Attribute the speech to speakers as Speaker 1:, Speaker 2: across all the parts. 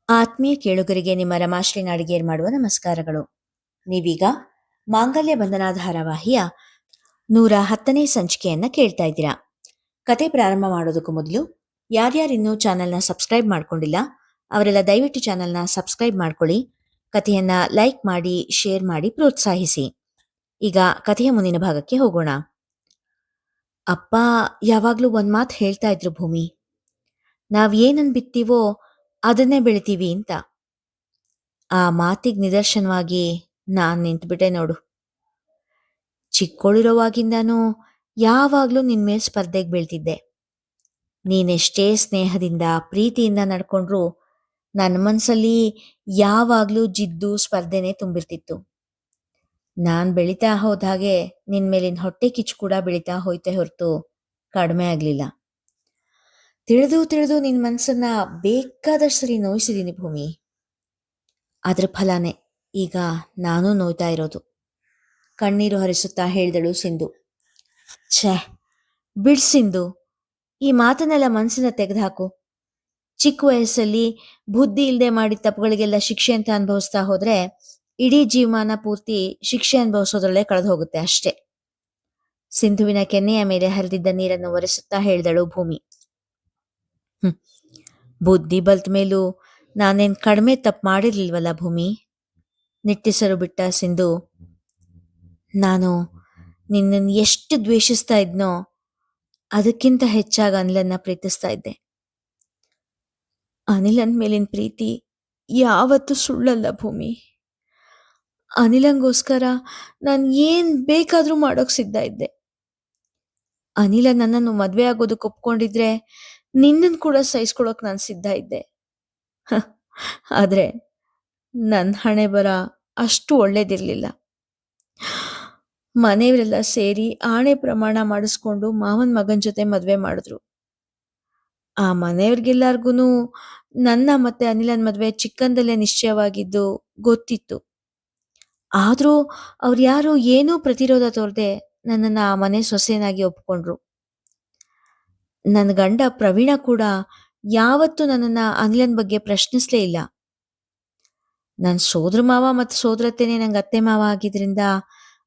Speaker 1: ಆತ್ಮೀಯ ಕೇಳುಗರಿಗೆ ನಿಮ್ಮ ರಮಾಶ್ರೀ ನಾಡಿಗೇರ್ ಮಾಡುವ ನಮಸ್ಕಾರಗಳು. ನೀವೀಗ ಮಾಂಗಲ್ಯ ಬಂಧನ ಧಾರಾವಾಹಿಯ 110ನೇ ಸಂಚಿಕೆಯನ್ನ ಕೇಳ್ತಾ ಇದ್ದೀರಾ. ಕತೆ ಪ್ರಾರಂಭ ಮಾಡೋದಕ್ಕೂ ಮೊದಲು ಯಾರ್ಯಾರಿನ್ನೂ ಚಾನೆಲ್ನ ಸಬ್ಸ್ಕ್ರೈಬ್ ಮಾಡ್ಕೊಂಡಿಲ್ಲ ಅವರೆಲ್ಲ ದಯವಿಟ್ಟು ಚಾನೆಲ್ನ ಸಬ್ಸ್ಕ್ರೈಬ್ ಮಾಡ್ಕೊಳ್ಳಿ. ಕಥೆಯನ್ನ ಲೈಕ್ ಮಾಡಿ, ಶೇರ್ ಮಾಡಿ, ಪ್ರೋತ್ಸಾಹಿಸಿ. ಈಗ ಕಥೆಯ ಮುಂದಿನ ಭಾಗಕ್ಕೆ ಹೋಗೋಣ. ಅಪ್ಪ ಯಾವಾಗ್ಲೂ ಒಂದ್ ಮಾತು ಹೇಳ್ತಾ ಇದ್ರು ಭೂಮಿ, ನಾವ್ ಏನನ್ ಬಿತ್ತೀವೋ ಅದನ್ನೇ ಬೆಳಿತೀವಿ ಅಂತ. ಆ ಮಾತಿಗೆ ನಿದರ್ಶನವಾಗಿ ನಾನ್ ನಿಂತ್ಬಿಟ್ಟೆ ನೋಡು. ಚಿಕ್ಕೋಳಿರೋವಾಗಿಂದಾನು ಯಾವಾಗ್ಲೂ ನಿನ್ಮೇಲ್ ಸ್ಪರ್ಧೆಗೆ ಬೀಳ್ತಿದ್ದೆ. ನೀನೆಷ್ಟೇ ಸ್ನೇಹದಿಂದ ಪ್ರೀತಿಯಿಂದ ನಡ್ಕೊಂಡ್ರು ನನ್ನ ಮನ್ಸಲ್ಲಿ ಯಾವಾಗ್ಲೂ ಜಿದ್ದು ಸ್ಪರ್ಧೆನೇ ತುಂಬಿರ್ತಿತ್ತು. ನಾನ್ ಬೆಳೀತಾ ಹೋದ ಹಾಗೆ ನಿನ್ ಮೇಲಿನ ಹೊಟ್ಟೆ ಕಿಚ್ಚು ಕೂಡ ಬೆಳೀತಾ ಹೋಯ್ತೆ ಹೊರತು ಕಡಿಮೆ ಆಗ್ಲಿಲ್ಲ. ತಿಳಿದು ತಿಳಿದು ನಿನ್ ಮನ್ಸನ್ನ ಬೇಕಾದಷ್ಟು ಸರಿ ನೋಯಿಸಿದೀನಿ ಭೂಮಿ. ಅದ್ರ ಫಲನೇ ಈಗ ನಾನು ನೋಯ್ತಾ ಇರೋದು. ಕಣ್ಣೀರು ಹರಿಸುತ್ತಾ ಹೇಳಿದಳು ಸಿಂಧು. ಛೇ, ಬಿಡ್ ಸಿಂಧು, ಈ ಮಾತನ್ನೆಲ್ಲ ಮನಸ್ಸಿನ ತೆಗೆದುಹಾಕು. ಚಿಕ್ಕ ವಯಸ್ಸಲ್ಲಿ ಬುದ್ಧಿ ಇಲ್ಲದೆ ಮಾಡಿದ ತಪ್ಪುಗಳಿಗೆಲ್ಲ ಶಿಕ್ಷೆ ಅಂತ ಅನುಭವಿಸ್ತಾ ಹೋದ್ರೆ ಇಡೀ ಜೀವಮಾನ ಪೂರ್ತಿ ಶಿಕ್ಷೆ ಅನುಭವಿಸೋದ್ರಲ್ಲೇ ಕಳೆದು ಹೋಗುತ್ತೆ ಅಷ್ಟೇ. ಸಿಂಧುವಿನ ಕೆನ್ನೆಯ ಮೇಲೆ ಹರಿದಿದ್ದ ನೀರನ್ನು ಒರೆಸುತ್ತಾ ಹೇಳಿದಳು ಭೂಮಿ. ಬುದ್ಧಿ ಬಲ್ತ ಮೇಲೂ ನಾನೇನ್ ಕಡಿಮೆ ತಪ್ಪು ಮಾಡಿರ್ಲಿಲ್ವಲ್ಲ ಭೂಮಿ. ನಿಟ್ಟಿಸರು ಬಿಟ್ಟ ಸಿಂಧು. ನಾನು ನಿನ್ನನ್ನು ಎಷ್ಟು ದ್ವೇಷಿಸ್ತಾ ಇದ್ನೋ ಅದಕ್ಕಿಂತ ಹೆಚ್ಚಾಗಿ ಅನಿಲನ್ನ ಪ್ರೀತಿಸ್ತಾ ಇದ್ದೆ. ಅನಿಲನ್ ಮೇಲಿನ ಪ್ರೀತಿ ಯಾವತ್ತೂ ಸುಳ್ಳಲ್ಲ ಭೂಮಿ. ಅನಿಲಂಗೋಸ್ಕರ ನಾನು ಏನ್ ಬೇಕಾದ್ರೂ ಮಾಡೋಕ್ ಸಿದ್ಧ ಇದ್ದೆ. ಅನಿಲ ನನ್ನನ್ನು ಮದ್ವೆ ಆಗೋದಕ್ಕೆ ಒಪ್ಕೊಂಡಿದ್ರೆ ನಿನ್ನನ್ನು ಕೂಡ ಸಹಿಸ್ಕೊಳಕ್ ನಾನು ಸಿದ್ಧ ಇದ್ದೆ. ಆದ್ರೆ ನನ್ನ ಹಣೆ ಬರ ಅಷ್ಟು ಒಳ್ಳೇದಿರ್ಲಿಲ್ಲ. ಮನೆಯವರೆಲ್ಲ ಸೇರಿ ಆಣೆ ಪ್ರಮಾಣ ಮಾಡಿಸ್ಕೊಂಡು ಮಾವನ್ ಮಗನ್ ಜೊತೆ ಮದ್ವೆ ಮಾಡಿದ್ರು. ಆ ಮನೆಯವ್ರಿಗೆಲ್ಲಾರ್ಗು ನನ್ನ ಮತ್ತೆ ಅನಿಲನ್ ಮದ್ವೆ ಚಿಕ್ಕಂದಲ್ಲೇ ನಿಶ್ಚಯವಾಗಿದ್ದು ಗೊತ್ತಿತ್ತು. ಆದ್ರೂ ಅವ್ರು ಯಾರು ಏನೂ ಪ್ರತಿರೋಧ ತೋರದೆ ನನ್ನನ್ನ ಆ ಮನೆ ಸೊಸೆಯನ್ನಾಗಿ ಒಪ್ಕೊಂಡ್ರು. ನನ್ನ ಗಂಡ ಪ್ರವೀಣ ಕೂಡ ಯಾವತ್ತೂ ನನ್ನನ್ನ ಅನಿಲನ್ ಬಗ್ಗೆ ಪ್ರಶ್ನಿಸ್ಲೇ ಇಲ್ಲ. ನನ್ನ ಸೋದರ ಮಾವ ಮತ್ತು ಸೋದರತ್ತೆನೇ ನಂಗೆ ಅತ್ತೆ ಮಾವ ಆಗಿದ್ರಿಂದ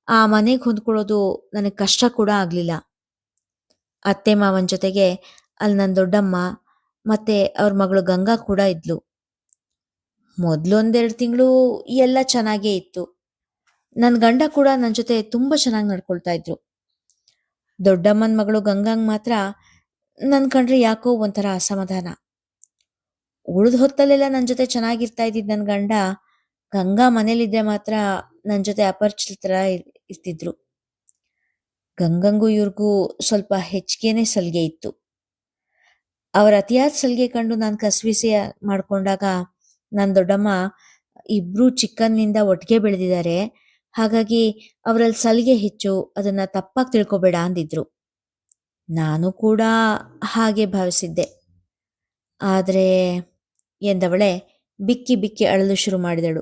Speaker 1: ಆ ಮನೆಗೆ ಹೊಂದ್ಕೊಳ್ಳೋದು ನನಗೆ ಕಷ್ಟ ಕೂಡ ಆಗ್ಲಿಲ್ಲ. ಅತ್ತೆ ಮಾವನ ಜೊತೆಗೆ ಅಲ್ಲಿ ನನ್ನ ದೊಡ್ಡಮ್ಮ ಮತ್ತೆ ಅವ್ರ ಮಗಳು ಗಂಗಾ ಕೂಡ ಇದ್ಲು. ಮೊದ್ಲೊಂದೆರಡು ತಿಂಗಳು ಎಲ್ಲ ಚೆನ್ನಾಗೇ ಇತ್ತು. ನನ್ನ ಗಂಡ ಕೂಡ ನನ್ನ ಜೊತೆ ತುಂಬಾ ಚೆನ್ನಾಗಿ ನಡ್ಕೊಳ್ತಾ ಇದ್ರು. ದೊಡ್ಡಮ್ಮನ ಮಗಳು ಗಂಗಾಂಗ್ ಮಾತ್ರ ನನ್ ಕಂಡ್ರೆ ಯಾಕೋ ಒಂಥರ ಅಸಮಾಧಾನ. ಉಳಿದ ಹೊತ್ತಲ್ಲೆಲ್ಲ ನನ್ನ ಜೊತೆ ಚೆನ್ನಾಗಿರ್ತಾ ಇದ್ದಿದ್ ನನ್ನ ಗಂಡ ಗಂಗಾ ಮನೇಲಿದ್ರೆ ಮಾತ್ರ ನನ್ನ ಜೊತೆ ಅಪರಿಚಿತರ ಇರ್ತಿದ್ರು. ಗಂಗಂಗೂ ಇವ್ರಿಗೂ ಸ್ವಲ್ಪ ಹೆಚ್ಚಿಗೆನೆ ಸಲಿಗೆ ಇತ್ತು. ಅವರ ಅತಿಯಾದ ಸಲಿಗೆ ಕಂಡು ನಾನು ಕಸ್ವಿಸಿ ಮಾಡ್ಕೊಂಡಾಗ ನನ್ನ ದೊಡ್ಡಮ್ಮ, ಇಬ್ರು ಚಿಕ್ಕನ್ನಿಂದ ಒಟ್ಟಿಗೆ ಬೆಳೆದಿದ್ದಾರೆ, ಹಾಗಾಗಿ ಅವರಲ್ಲಿ ಸಲಿಗೆ ಹೆಚ್ಚು, ಅದನ್ನ ತಪ್ಪಾಗಿ ತಿಳ್ಕೊಬೇಡ ಅಂದಿದ್ರು. ನಾನು ಕೂಡ ಹಾಗೆ ಭಾವಿಸಿದ್ದೆ. ಆದ್ರೆ ಎಂದವಳೆ ಬಿಕ್ಕಿ ಬಿಕ್ಕಿ ಅಳಲು ಶುರು ಮಾಡಿದಳು.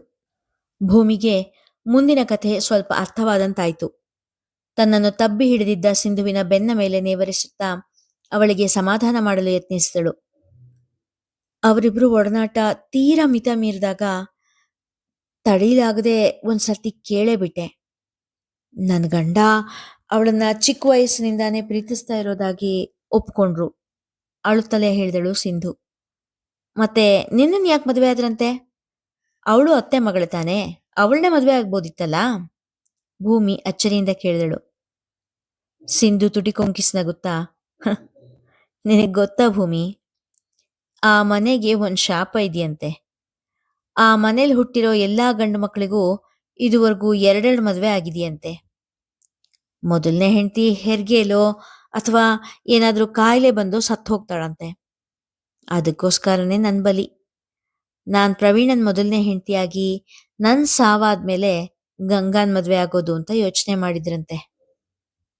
Speaker 1: ಭೂಮಿಗೆ ಮುಂದಿನ ಕಥೆ ಸ್ವಲ್ಪ ಅರ್ಥವಾದಂತಾಯ್ತು. ತನ್ನನ್ನು ತಬ್ಬಿ ಹಿಡಿದಿದ್ದ ಸಿಂಧುವಿನ ಬೆನ್ನ ಮೇಲೆ ನೇವರಿಸುತ್ತಾ ಅವಳಿಗೆ ಸಮಾಧಾನ ಮಾಡಲು ಯತ್ನಿಸಿದಳು. ಅವರಿಬ್ರು ಒಡನಾಟ ತೀರಾ ಮಿತ ಮೀರಿದಾಗ ತಡೀಲಾಗದೆ ಒಂದ್ಸರ್ತಿ ಕೇಳೇ ಬಿಟ್ಟೆ. ನನ್ನ ಗಂಡ ಅವಳನ್ನ ಚಿಕ್ಕ ವಯಸ್ಸಿನಿಂದಾನೇ ಪ್ರೀತಿಸ್ತಾ ಇರೋದಾಗಿ ಒಪ್ಕೊಂಡ್ರು. ಅಳುತ್ತಲೇ ಹೇಳಿದಳು ಸಿಂಧು. ಮತ್ತೆ ನಿನ್ನನ್ ಯಾಕೆ ಮದುವೆ ಆದ್ರಂತೆ? ಅವಳು ಅತ್ತೆ ಮಗಳು ತಾನೆ, ಅವಳನ್ನೇ ಮದುವೆ ಆಗ್ಬೋದಿತ್ತಲ್ಲ? ಭೂಮಿ ಅಚ್ಚರಿಯಿಂದ ಕೇಳಿದಳು. ಸಿಂಧು ತುಟಿ ಕೊಂಕಿಸಿ ನಗುತ್ತಾ, ನಿನಗೆ ಗೊತ್ತಾ ಭೂಮಿ, ಆ ಮನೆಗೆ ಒಂದ್ ಶಾಪ ಇದೆಯಂತೆ. ಆ ಮನೇಲಿ ಹುಟ್ಟಿರೋ ಎಲ್ಲಾ ಗಂಡು ಮಕ್ಕಳಿಗೂ ಇದುವರೆಗೂ ಎರಡೆರಡು ಮದುವೆ ಆಗಿದೆಯಂತೆ. ಮೊದಲನೇ ಹೆಂಡತಿ ಹೆರ್ಗೆಲೋ ಅಥವಾ ಏನಾದ್ರೂ ಕಾಯಿಲೆ ಬಂದು ಸತ್ತು ಹೋಗ್ತಾಳಂತೆ. ಅದಕ್ಕೋಸ್ಕರನೇ ನನ್ ಬಲಿ. ನಾನ್ ಪ್ರವೀಣನ್ ಮೊದಲನೇ ಹೆಂಡತಿಯಾಗಿ ನನ್ ಸಾವಾದ್ಮೇಲೆ ಗಂಗಾನ್ ಮದ್ವೆ ಆಗೋದು ಅಂತ ಯೋಚನೆ ಮಾಡಿದ್ರಂತೆ.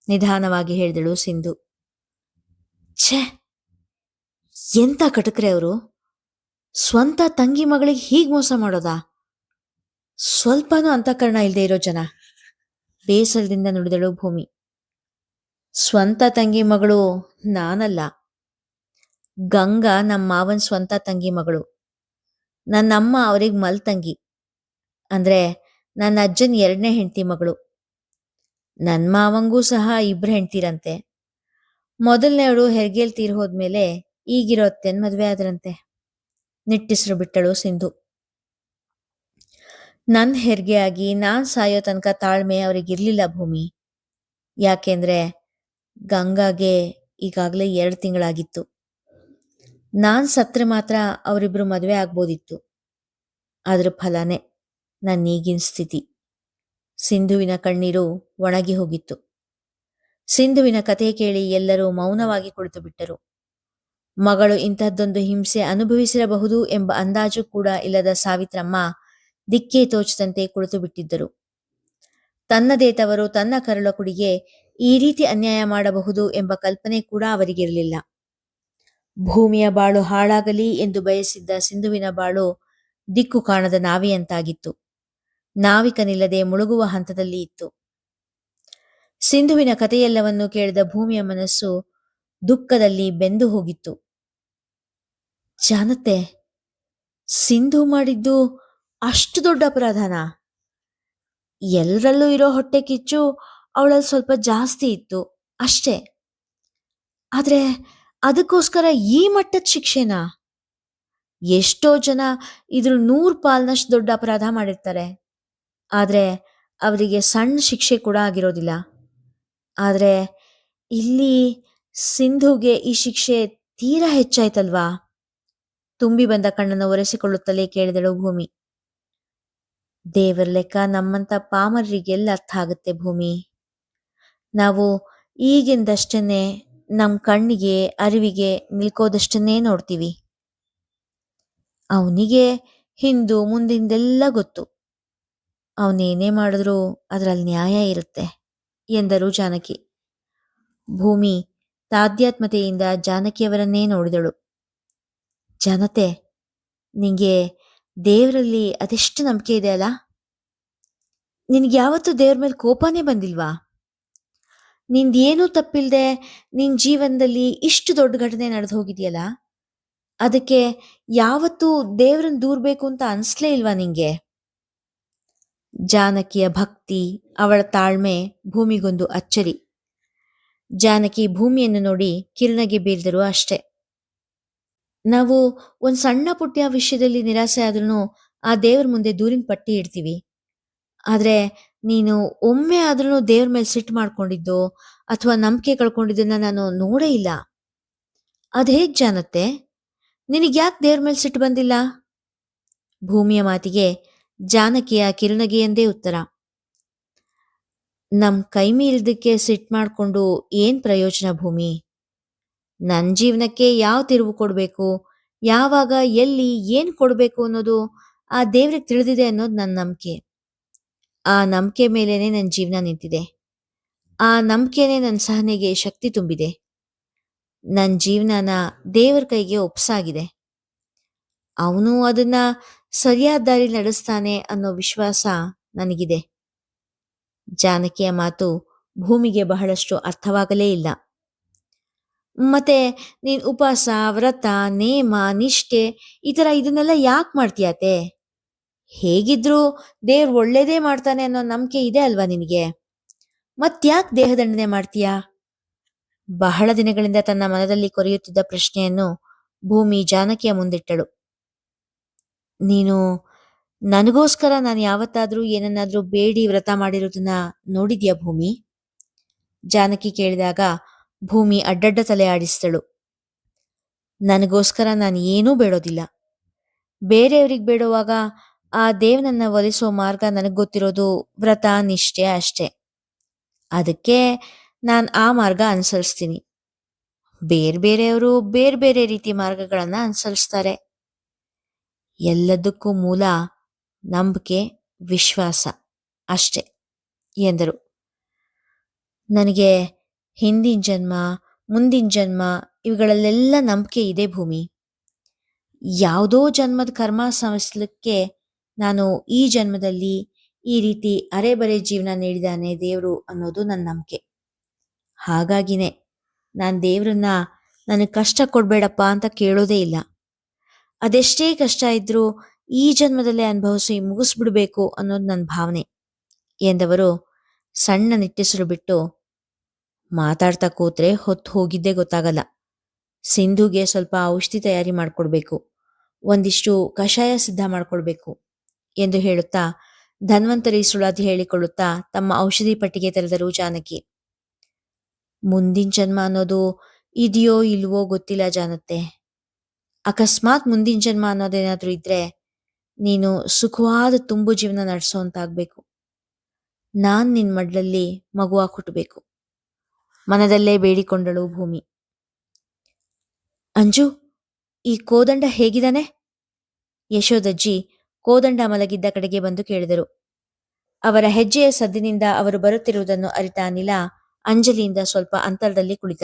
Speaker 1: ನಿಧಾನವಾಗಿ ಹೇಳಿದಳು ಸಿಂಧು. ಛೇ, ಎಂತ ಕಟಕ್ರೆ ಅವರು! ಸ್ವಂತ ತಂಗಿ ಮಗಳಿಗೆ ಹೀಗ್ ಮೋಸ ಮಾಡೋದಾ? ಸ್ವಲ್ಪನೂ ಅಂತಃಕರಣ ಇಲ್ಲದೆ ಇರೋ ಜನ, ಬೇಸರದಿಂದ ನುಡಿದಳು ಭೂಮಿ. ಸ್ವಂತ ತಂಗಿ ಮಗಳು ನಾನಲ್ಲ, ಗಂಗಾ ನಮ್ಮ ಮಾವನ್ ಸ್ವಂತ ತಂಗಿ ಮಗಳು. ನನ್ನಮ್ಮ ಅವ್ರಿಗೆ ಮಲ್ತಂಗಿ. ಅಂದ್ರೆ ನನ್ನ ಅಜ್ಜನ್ 2ನೇ ಹೆಂಡ್ತಿ ಮಗಳು. ನನ್ ಮಾವಂಗೂ ಸಹ 2 ಹೆಂಡ್ತಿರಂತೆ. ಮೊದಲನೇವಳು ಹೆರ್ಗೇಲ್ ತೀರ್ ಹೋದ್ಮೇಲೆ ಈಗಿರೋ ಅತ್ತೆನ್ ಮದ್ವೆ ಆದ್ರಂತೆ. ನಿಟ್ಟಿಸ್ರು ಬಿಟ್ಟಳು ಸಿಂಧು. ನನ್ ಹೆರಿಗೆ ಆಗಿ ನಾನ್ ಸಾಯೋ ತನಕ ತಾಳ್ಮೆ ಅವ್ರಿಗಿರ್ಲಿಲ್ಲ ಭೂಮಿ. ಯಾಕೆಂದ್ರೆ ಗಂಗಾಗೆ ಈಗಾಗ್ಲೇ 2 ತಿಂಗಳಾಗಿತ್ತು. ನಾನ್ ಸತ್ರೆ ಮಾತ್ರ ಅವರಿಬ್ರು ಮದ್ವೆ ಆಗ್ಬೋದಿತ್ತು. ಅದ್ರ ಫಲನೇ ನನ್ನೀಗಿನ ಸ್ಥಿತಿ. ಸಿಂಧುವಿನ ಕಣ್ಣೀರು ಒಣಗಿ ಹೋಗಿತ್ತು. ಸಿಂಧುವಿನ ಕತೆ ಕೇಳಿ ಎಲ್ಲರೂ ಮೌನವಾಗಿ ಕುಳಿತು ಬಿಟ್ಟರು. ಮಗಳು ಇಂತಹದ್ದೊಂದು ಹಿಂಸೆ ಅನುಭವಿಸಿರಬಹುದು ಎಂಬ ಅಂದಾಜು ಕೂಡ ಇಲ್ಲದ ಸಾವಿತ್ರಮ್ಮ ದಿಕ್ಕೇ ತೋಚದಂತೆ ಕುಳಿತು ಬಿಟ್ಟಿದ್ದರು. ತನ್ನದೇ ತವರು ತನ್ನ ಕರುಳ ಕುಡಿಗೆ ಈ ರೀತಿ ಅನ್ಯಾಯ ಮಾಡಬಹುದು ಎಂಬ ಕಲ್ಪನೆ ಕೂಡ ಅವರಿಗಿರಲಿಲ್ಲ. ಭೂಮಿಯ ಬಾಳು ಹಾಳಾಗಲಿ ಎಂದು ಬಯಸಿದ್ದ ಸಿಂಧುವಿನ ಬಾಳು ದಿಕ್ಕು ಕಾಣದ ನಾವಿಯಂತಾಗಿತ್ತು. ನಾವಿಕನಿಲ್ಲದೆ ಮುಳುಗುವ ಹಂತದಲ್ಲಿ ಇತ್ತು. ಸಿಂಧುವಿನ ಕಥೆಯೆಲ್ಲವನ್ನು ಕೇಳಿದ ಭೂಮಿಯ ಮನಸ್ಸು ದುಃಖದಲ್ಲಿ ಬೆಂದು ಹೋಗಿತ್ತು. ಜಾನತೆ, ಸಿಂಧು ಮಾಡಿದ್ದು ಅಷ್ಟು ದೊಡ್ಡ ಅಪರಾಧನ? ಎಲ್ಲರಲ್ಲೂ ಇರೋ ಹೊಟ್ಟೆ ಕಿಚ್ಚು ಅವಳಲ್ಲಿ ಸ್ವಲ್ಪ ಜಾಸ್ತಿ ಇತ್ತು ಅಷ್ಟೇ. ಆದ್ರೆ ಅದಕ್ಕೋಸ್ಕರ ಈ ಮಟ್ಟದ ಶಿಕ್ಷೆನಾ? ಎಷ್ಟೋ ಜನ ಇದ್ರ 100 ಪಾಲ್ನಷ್ಟು ದೊಡ್ಡ ಅಪರಾಧ ಮಾಡಿರ್ತಾರೆ. ಆದ್ರೆ ಅವರಿಗೆ ಸಣ್ಣ ಶಿಕ್ಷೆ ಕೂಡ ಆಗಿರೋದಿಲ್ಲ. ಆದ್ರೆ ಇಲ್ಲಿ ಸಿಂಧುಗೆ ಈ ಶಿಕ್ಷೆ ತೀರಾ ಹೆಚ್ಚಾಯ್ತಲ್ವಾ? ತುಂಬಿ ಬಂದ ಕಣ್ಣನ್ನು ಒರೆಸಿಕೊಳ್ಳುತ್ತಲೇ ಕೇಳಿದಳು ಭೂಮಿ. ದೇವರ ಲೆಕ್ಕ ನಮ್ಮಂತ ಪಾಮರರಿಗೆಲ್ಲ ಅರ್ಥ ಆಗುತ್ತೆ ಭೂಮಿ. ನಾವು ಈಗಿಂದಷ್ಟನ್ನೇ ನಮ್ ಕಣ್ಣಿಗೆ ಅರಿವಿಗೆ ನಿಲ್ಕೋದಷ್ಟನ್ನೇ ನೋಡ್ತೀವಿ. ಅವನಿಗೆ ಹಿಂದು ಮುಂದಿಂದೆಲ್ಲ ಗೊತ್ತು. ಅವನೇನೇ ಮಾಡಿದ್ರೂ ಅದರಲ್ಲಿ ನ್ಯಾಯ ಇರುತ್ತೆ ಎಂದರು ಜಾನಕಿ. ಭೂಮಿ ತಾಧ್ಯಾತ್ಮತೆಯಿಂದ ಜಾನಕಿಯವರನ್ನೇ ನೋಡಿದಳು. ಜಾನತೆ, ನಿಂಗೆ ದೇವರಲ್ಲಿ ಅದೆಷ್ಟು ನಂಬಿಕೆ ಇದೆ ಅಲ್ಲ? ನಿನ್ಗೆ ಯಾವತ್ತೂ ದೇವ್ರ ಮೇಲೆ ಕೋಪನೇ ಬಂದಿಲ್ವಾ? ನಿಂದೇನೂ ತಪ್ಪಿಲ್ದೆ ನಿನ್ ಜೀವನದಲ್ಲಿ ಇಷ್ಟು ದೊಡ್ಡ ಘಟನೆ ನಡೆದು ಹೋಗಿದೆಯಲ್ಲ, ಅದಕ್ಕೆ ಯಾವತ್ತೂ ದೇವ್ರನ್ನ ದೂರ್ಬೇಕು ಅಂತ ಅನ್ಸ್ಲೇ ಇಲ್ವಾ ನಿಂಗೆ? ಜಾನಕಿಯ ಭಕ್ತಿ, ಅವಳ ತಾಳ್ಮೆ ಭೂಮಿಗೊಂದು ಅಚ್ಚರಿ. ಜಾನಕಿ ಭೂಮಿಯನ್ನು ನೋಡಿ ಕಿರುನಗೆ ಬೀರಿದರು ಅಷ್ಟೆ. ನಾವು ಒಂದ್ ಸಣ್ಣ ಪುಟ್ಟ ವಿಷಯದಲ್ಲಿ ನಿರಾಸೆ ಆದ್ರೂ ಆ ದೇವ್ರ ಮುಂದೆ ದೂರಿನ ಪಟ್ಟಿ ಇಡ್ತೀವಿ. ಆದ್ರೆ ನೀನು ಒಮ್ಮೆ ಆದ್ರೂ ದೇವ್ರ ಮೇಲೆ ಸಿಟ್ಟು ಮಾಡ್ಕೊಂಡಿದ್ದೋ ಅಥವಾ ನಂಬಿಕೆ ಕಳ್ಕೊಂಡಿದ್ದನ್ನ ನಾನು ನೋಡೇ ಇಲ್ಲ. ಅದ್ ಹೇಗ್ ಜಾನತ್ತೆ? ನಿನಗ್ಯಾಕೆ ದೇವ್ರ ಮೇಲೆ ಸಿಟ್ಟು ಬಂದಿಲ್ಲ? ಭೂಮಿಯ ಮಾತಿಗೆ ಜಾನಕಿಯ ಕಿರುನಗೆಯಂದೇ ಉತ್ತರ. ನಮ್ ಕೈ ಮೀರಿದ್ದಕ್ಕೆ ಸಿಟ್ಟು ಮಾಡ್ಕೊಂಡು ಏನ್ ಪ್ರಯೋಜನ ಭೂಮಿ? ನನ್ ಜೀವನಕ್ಕೆ ಯಾವ ತಿರುವು ಕೊಡ್ಬೇಕು, ಯಾವಾಗ ಎಲ್ಲಿ ಏನ್ ಕೊಡ್ಬೇಕು ಅನ್ನೋದು ಆ ದೇವ್ರಿಗೆ ತಿಳಿದಿದೆ ಅನ್ನೋದು ನನ್ನ ನಂಬಿಕೆ. ಆ ನಂಬಿಕೆ ಮೇಲೇನೆ ನನ್ನ ಜೀವನ ನಿಂತಿದೆ. ಆ ನಂಬಿಕೆನೆ ನನ್ನ ಸಹನೆಗೆ ಶಕ್ತಿ ತುಂಬಿದೆ. ನನ್ನ ಜೀವನನ ದೇವರ ಕೈಗೆ ಒಪ್ಸಾಗಿದೆ. ಅವನು ಅದನ್ನ ಸರಿಯಾದ ದಾರಿ ನಡೆಸ್ತಾನೆ ಅನ್ನೋ ವಿಶ್ವಾಸ ನನಗಿದೆ. ಜಾನಕಿಯ ಮಾತು ಭೂಮಿಗೆ ಬಹಳಷ್ಟು ಅರ್ಥವಾಗಲೇ ಇಲ್ಲ. ಮತ್ತೆ ನೀನ್ ಉಪವಾಸ, ವ್ರತ, ನೇಮ, ನಿಷ್ಠೆ ಈ ತರ ಇದನ್ನೆಲ್ಲ ಯಾಕೆ ಮಾಡ್ತೀಯಾತೆ? ಹೇಗಿದ್ರು ದೇವ್ರು ಒಳ್ಳೇದೇ ಮಾಡ್ತಾನೆ ಅನ್ನೋ ನಂಬಿಕೆ ಇದೆ ಅಲ್ವಾ ನಿನಗೆ? ಮತ್ಯಾಕ್ ದೇಹದಂಡನೆ ಮಾಡ್ತೀಯಾ? ಬಹಳ ದಿನಗಳಿಂದ ತನ್ನ ಮನದಲ್ಲಿ ಕೊರೆಯುತ್ತಿದ್ದ ಪ್ರಶ್ನೆಯನ್ನು ಭೂಮಿ ಜಾನಕಿಯ ಮುಂದಿಟ್ಟಳು. ನೀನು ನನಗೋಸ್ಕರ ನಾನು ಯಾವತ್ತಾದ್ರೂ ಏನನ್ನಾದ್ರೂ ಬೇಡಿ ವ್ರತ ಮಾಡಿರೋದನ್ನ ನೋಡಿದ್ಯಾ ಭೂಮಿ? ಜಾನಕಿ ಕೇಳಿದಾಗ ಭೂಮಿ ಅಡ್ಡಡ್ಡ ತಲೆ ಆಡಿಸಿದಳು. ನನಗೋಸ್ಕರ ನಾನು ಏನೂ ಬೇಡೋದಿಲ್ಲ. ಬೇರೆಯವ್ರಿಗೆ ಬೇಡುವಾಗ ಆ ದೇವನನ್ನ ಒಲಿಸೋ ಮಾರ್ಗ ನನಗ್ ಗೊತ್ತಿರೋದು ವ್ರತ, ನಿಷ್ಠೆ ಅಷ್ಟೇ. ಅದಕ್ಕೆ ನಾನು ಆ ಮಾರ್ಗ ಅನುಸರಿಸ್ತೀನಿ. ಬೇರೆಯವರು ಬೇರೆ ಬೇರೆ ರೀತಿ ಮಾರ್ಗಗಳನ್ನ ಅನುಸರಿಸ್ತಾರೆ. ಎಲ್ಲದಕ್ಕೂ ಮೂಲ ನಂಬಿಕೆ, ವಿಶ್ವಾಸ ಅಷ್ಟೆ ಎಂದರು. ನನಗೆ ಹಿಂದಿನ ಜನ್ಮ, ಮುಂದಿನ ಜನ್ಮ ಇವುಗಳಲ್ಲೆಲ್ಲ ನಂಬಿಕೆ ಇದೆ ಭೂಮಿ. ಯಾವುದೋ ಜನ್ಮದ ಕರ್ಮ ಸವಿಸ್ಲಿಕ್ಕೆ ನಾನು ಈ ಜನ್ಮದಲ್ಲಿ ಈ ರೀತಿ ಅರೆಬರೆ ಜೀವನ ನೀಡಿದಾನೆ ದೇವರು ಅನ್ನೋದು ನನ್ನ ನಂಬಿಕೆ. ಹಾಗಾಗಿನೇ ನಾನು ದೇವ್ರನ್ನ ನನಗೆ ಕಷ್ಟ ಕೊಡ್ಬೇಡಪ್ಪ ಅಂತ ಕೇಳೋದೇ ಇಲ್ಲ. ಅದೆಷ್ಟೇ ಕಷ್ಟ ಇದ್ರೂ ಈ ಜನ್ಮದಲ್ಲೇ ಅನುಭವಿಸಿ ಮುಗಿಸ್ಬಿಡ್ಬೇಕು ಅನ್ನೋದು ನನ್ನ ಭಾವನೆ ಎಂದವರು ಸಣ್ಣ ನಿಟ್ಟುಸಿರು ಬಿಟ್ಟು, ಮಾತಾಡ್ತಾ ಕೂತ್ರೆ ಹೊತ್ತು ಹೋಗಿದ್ದೇ ಗೊತ್ತಾಗಲ್ಲ. ಸಿಂಧುಗೆ ಸ್ವಲ್ಪ ಔಷಧಿ ತಯಾರಿ ಮಾಡ್ಕೊಡ್ಬೇಕು, ಒಂದಿಷ್ಟು ಕಷಾಯ ಸಿದ್ಧ ಮಾಡ್ಕೊಳ್ಬೇಕು ಎಂದು ಹೇಳುತ್ತಾ ಧನ್ವಂತರಿ ಸುಳಾದಿ ಹೇಳಿಕೊಳ್ಳುತ್ತಾ ತಮ್ಮ ಔಷಧಿ ಪಟ್ಟಿಗೆ ತೆರೆದರು ಜಾನಕಿ. ಮುಂದಿನ ಜನ್ಮ ಅನ್ನೋದು ಇದೆಯೋ ಇಲ್ವೋ ಗೊತ್ತಿಲ್ಲ ಜಾನತ್ತೆ. ಅಕಸ್ಮಾತ್ ಮುಂದಿನ ಜನ್ಮ ಅನ್ನೋದೇನಾದ್ರೂ ಇದ್ರೆ ನೀನು ಸುಖವಾದ ತುಂಬು ಜೀವನ ನಡೆಸೋಂತಾಗ್ಬೇಕು. ನಾನ್ ನಿನ್ ಮಡ್ಲಲ್ಲಿ ಮಗುವಾಗಿ ಹುಟ್ಟಬೇಕು, ಮನದಲ್ಲೇ ಬೇಡಿಕೊಂಡಳು ಭೂಮಿ. ಅಂಜು, ಈ ಕೋದಂಡ ಹೇಗಿದ್ದಾನೆ? ಯಶೋದಜ್ಜಿ ಕೋದಂಡ ಮಲಗಿದ್ದ ಕಡೆಗೆ ಬಂದು ಕೇಳಿದರು. ಅವರ ಹೆಜ್ಜೆಯ ಸದ್ದಿನಿಂದ ಅವರು ಬರುತ್ತಿರುವುದನ್ನು ಅರಿತ ಅನಿಲ ಅಂಜಲಿಯಿಂದ ಸ್ವಲ್ಪ ಅಂತರದಲ್ಲಿ ಕುಳಿತ.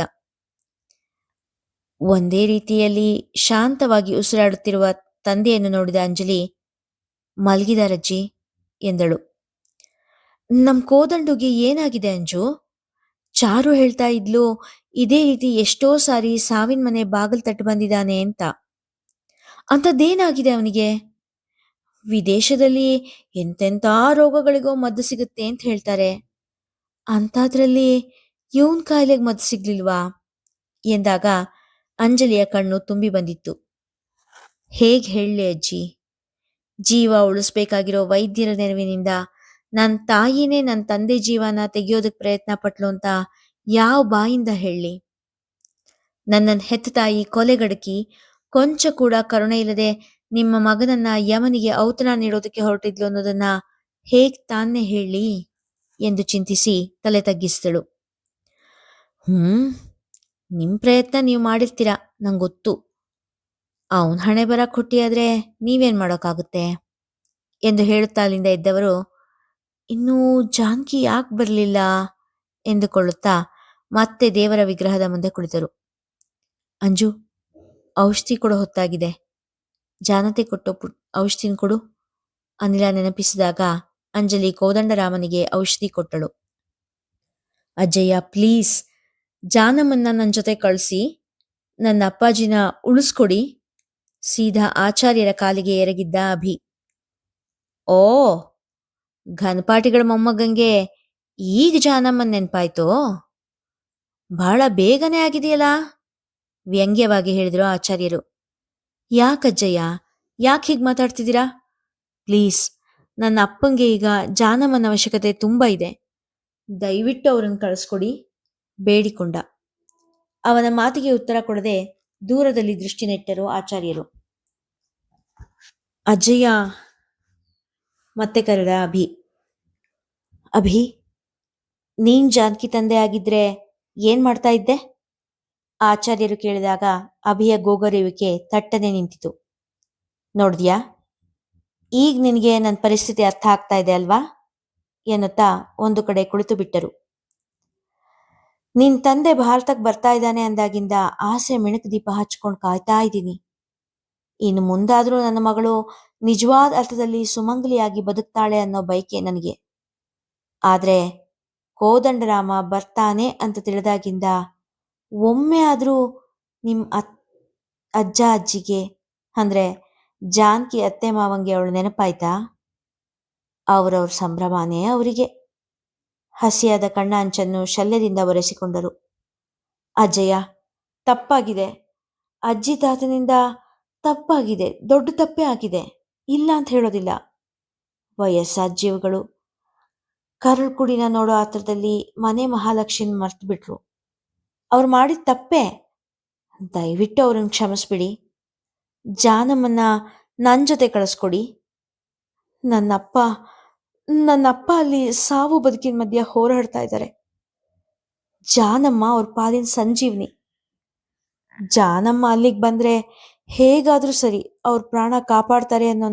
Speaker 1: ಒಂದೇ ರೀತಿಯಲ್ಲಿ ಶಾಂತವಾಗಿ ಉಸಿರಾಡುತ್ತಿರುವ ತಂದೆಯನ್ನು ನೋಡಿದ ಅಂಜಲಿ, ಮಲಗಿದಾರಜ್ಜಿ ಎಂದಳು. ನಮ್ ಕೋದಂಡುಗೆ ಏನಾಗಿದೆ ಅಂಜು? ಚಾರು ಹೇಳ್ತಾ ಇದ್ಲು ಇದೇ ರೀತಿ ಎಷ್ಟೋ ಸಾರಿ ಸಾವಿನ ಮನೆ ಬಾಗಿಲು ತಟ್ಟು ಬಂದಿದ್ದಾನೆ ಅಂತ. ಅಂಥದ್ದೇನಾಗಿದೆ ಅವನಿಗೆ? ವಿದೇಶದಲ್ಲಿ ಎಂತೆಂಥ ರೋಗಗಳಿಗೋ ಮದ್ದು ಸಿಗುತ್ತೆ ಅಂತ ಹೇಳ್ತಾರೆ. ಅಂಥದ್ರಲ್ಲಿ ಇವನ್ ಕಾಯಿಲೆಗೆ ಮದ್ದು ಸಿಗ್ಲಿಲ್ವಾ ಎಂದಾಗ ಅಂಜಲಿಯ ಕಣ್ಣು ತುಂಬಿ ಬಂದಿತ್ತು. ಹೇಗ್ ಹೇಳಲಿ ಅಜ್ಜಿ, ಜೀವ ಉಳಿಸ್ಬೇಕಾಗಿರೋ ವೈದ್ಯರ ನೆರವಿನಿಂದ ನನ್ನ ತಾಯಿನೇ ನನ್ನ ತಂದೆ ಜೀವನ ತೆಗೆಯೋದಕ್ಕೆ ಪ್ರಯತ್ನ ಪಟ್ಲು ಅಂತ ಯಾವ ಬಾಯಿಂದ ಹೇಳಲಿ? ನನ್ನನ್ನು ಹೆತ್ತ ತಾಯಿ ಕೊಲೆಗಡಕಿ ಕೊಂಚ ಕೂಡ ಕರುಣೆ ಇಲ್ಲದೆ ನಿಮ್ಮ ಮಗನನ್ನ ಯಮನಿಗೆ ಔತಣ ನೀಡೋದಕ್ಕೆ ಹೊರಟಿದ್ಲು ಅನ್ನೋದನ್ನ ಹೇಗ್ ತಾನೇ ಹೇಳಿ ಎಂದು ಚಿಂತಿಸಿ ತಲೆ ತಗ್ಗಿಸಿದಳು. ನಿಮ್ ಪ್ರಯತ್ನ ನೀವು ಮಾಡಿರ್ತೀರ, ನಂಗೊತ್ತು. ಅವನ್ ಹಣೆ ಬರ ಕೊಟ್ಟಿಯಾದ್ರೆ ನೀವೇನ್ ಮಾಡೋಕ್ಕಾಗುತ್ತೆ ಎಂದು ಹೇಳುತ್ತಾ ಅಲ್ಲಿಂದ ಇದ್ದವರು, ಇನ್ನೂ ಜಾನಕಿ ಯಾಕೆ ಬರಲಿಲ್ಲ ಎಂದುಕೊಳ್ಳುತ್ತಾ ಮತ್ತೆ ದೇವರ ವಿಗ್ರಹದ ಮುಂದೆ ಕುಳಿತರು. ಅಂಜು, ಔಷಧಿ ಕೊಡೋ ಹೊತ್ತಾಗಿದೆ, ಜಾನತೆ ಕೊಟ್ಟು ಔಷಧಿನ ಕೊಡು. ಅನಿಲ ನೆನಪಿಸಿದಾಗ ಅಂಜಲಿ ಕೋದಂಡರಾಮನಿಗೆ ಔಷಧಿ ಕೊಟ್ಟಳು. ಅಜ್ಜಯ್ಯ, ಪ್ಲೀಸ್ ಜಾನಮ್ಮನ್ನ ನನ್ನ ಜೊತೆ ಕಳಿಸಿ, ನನ್ನ ಅಪ್ಪಾಜಿನ ಉಳಿಸ್ಕೊಡಿ. ಸೀದಾ ಆಚಾರ್ಯರ ಕಾಲಿಗೆ ಎರಗಿದ್ದ ಅಭಿ. ಓ, ಘನಪಾಟಿಗಳ ಮೊಮ್ಮಗಂಗೆ ಈಗ ಜಾನಮ್ಮನ್ ನೆನ್ಪಾಯ್ತೋ? ಬಹಳ ಬೇಗನೆ ಆಗಿದೆಯಲ್ಲ, ವ್ಯಂಗ್ಯವಾಗಿ ಹೇಳಿದರು ಆಚಾರ್ಯರು. ಯಾಕಜ್ಜಯ್ಯ, ಯಾಕೆ ಹೀಗೆ ಮಾತಾಡ್ತಿದ್ದೀರಾ? ಪ್ಲೀಸ್, ನನ್ನ ಅಪ್ಪಂಗೆ ಈಗ ಜಾನಮ್ಮನ ಅವಶ್ಯಕತೆ ತುಂಬ ಇದೆ, ದಯವಿಟ್ಟು ಅವರನ್ನು ಕಳಿಸ್ಕೊಡಿ ಬೇಡಿಕೊಂಡ. ಅವನ ಮಾತಿಗೆ ಉತ್ತರ ಕೊಡದೆ ದೂರದಲ್ಲಿ ದೃಷ್ಟಿ ನೆಟ್ಟರು ಆಚಾರ್ಯರು. ಅಜ್ಜಯ್ಯ ಮತ್ತೆ ಕರೆದ ಅಭಿ. ಅಭಿ, ನೀನ್ ಜಾನಕಿ ತಂದೆ ಆಗಿದ್ರೆ ಏನ್ ಮಾಡ್ತಾ ಇದ್ದೆ? ಆಚಾರ್ಯರು ಕೇಳಿದಾಗ ಅಭಿಯ ಗೋಗರಿಯುವಿಕೆ ತಟ್ಟನೆ ನಿಂತಿತು. ನೋಡಿದ್ಯಾ, ಈಗ ನಿನಗೆ ನನ್ನ ಪರಿಸ್ಥಿತಿ ಅರ್ಥ ಆಗ್ತಾ ಇದೆ ಅಲ್ವಾ ಎನ್ನುತ್ತಾ ಒಂದು ಕಡೆ ಕುಳಿತು ಬಿಟ್ಟರು. ನಿನ್ ತಂದೆ ಭಾರತಕ್ಕೆ ಬರ್ತಾ ಇದ್ದಾನೆ ಅಂದಾಗಿಂದ ಆಸೆ ಮಿಣುಕು ದೀಪ ಹಚ್ಕೊಂಡು ಕಾಯ್ತಾ ಇದ್ದೀನಿ. ಇನ್ನು ಮುಂದಾದ್ರೂ ನನ್ನ ಮಗಳು ನಿಜವಾದ ಅರ್ಥದಲ್ಲಿ ಸುಮಂಗಲಿಯಾಗಿ ಬದುಕ್ತಾಳೆ ಅನ್ನೋ ಬಯಕೆ ನನಗೆ. ಆದ್ರೆ ಕೋದಂಡರಾಮ ಬರ್ತಾನೆ ಅಂತ ತಿಳಿದಾಗಿಂದ ಒಮ್ಮೆ ಆದ್ರೂ ನಿಮ್ ಅಜ್ಜ ಅಜ್ಜಿಗೆ ಅಂದ್ರೆ ಜಾನಕಿ ಅತ್ತೆ ಮಾವಂಗೆ ಅವಳು ನೆನಪಾಯ್ತಾ? ಅವರವ್ರ ಸಂಭ್ರಮನೇ ಅವರಿಗೆ. ಹಸಿಯಾದ ಕಣ್ಣ ಅಂಚನ್ನು ಶಲ್ಯದಿಂದ ಒರೆಸಿಕೊಂಡರು. ಅಜ್ಜಯ್ಯ, ತಪ್ಪಾಗಿದೆ, ಅಜ್ಜಿ ತಾತನಿಂದ ತಪ್ಪಾಗಿದೆ, ದೊಡ್ಡ ತಪ್ಪೇ ಆಗಿದೆ, ಇಲ್ಲ ಅಂತ ಹೇಳೋದಿಲ್ಲ. ವಯಸ್ಸಾದ ಜೀವಗಳು ಕರಳು ಕುಡಿನ ನೋಡೋ ಆತ್ರದಲ್ಲಿ ಮನೆ ಮಹಾಲಕ್ಷ್ಮಿ ಮರ್ತು ಬಿಟ್ರು. ಅವ್ರು ಮಾಡಿದ ತಪ್ಪೇ, ದಯವಿಟ್ಟು ಅವ್ರನ್ನ ಕ್ಷಮಿಸ್ಬಿಡಿ. ಜಾನಮ್ಮನ್ನ ನನ್ನ ಜೊತೆ ಕಳಿಸ್ಕೊಡಿ. ನನ್ನಪ್ಪ ಅಲ್ಲಿ ಸಾವು ಬದುಕಿನ ಮಧ್ಯ ಹೋರಾಡ್ತಾ ಇದ್ದಾರೆ. ಜಾನಮ್ಮ ಅವ್ರ ಪಾಲಿನ ಸಂಜೀವ್ನಿ. ಜಾನಮ್ಮ ಅಲ್ಲಿಗೆ ಬಂದ್ರೆ ಹೇಗಾದ್ರೂ ಸರಿ ಅವ್ರ ಪ್ರಾಣ ಕಾಪಾಡ್ತಾರೆ ಅನ್ನೋ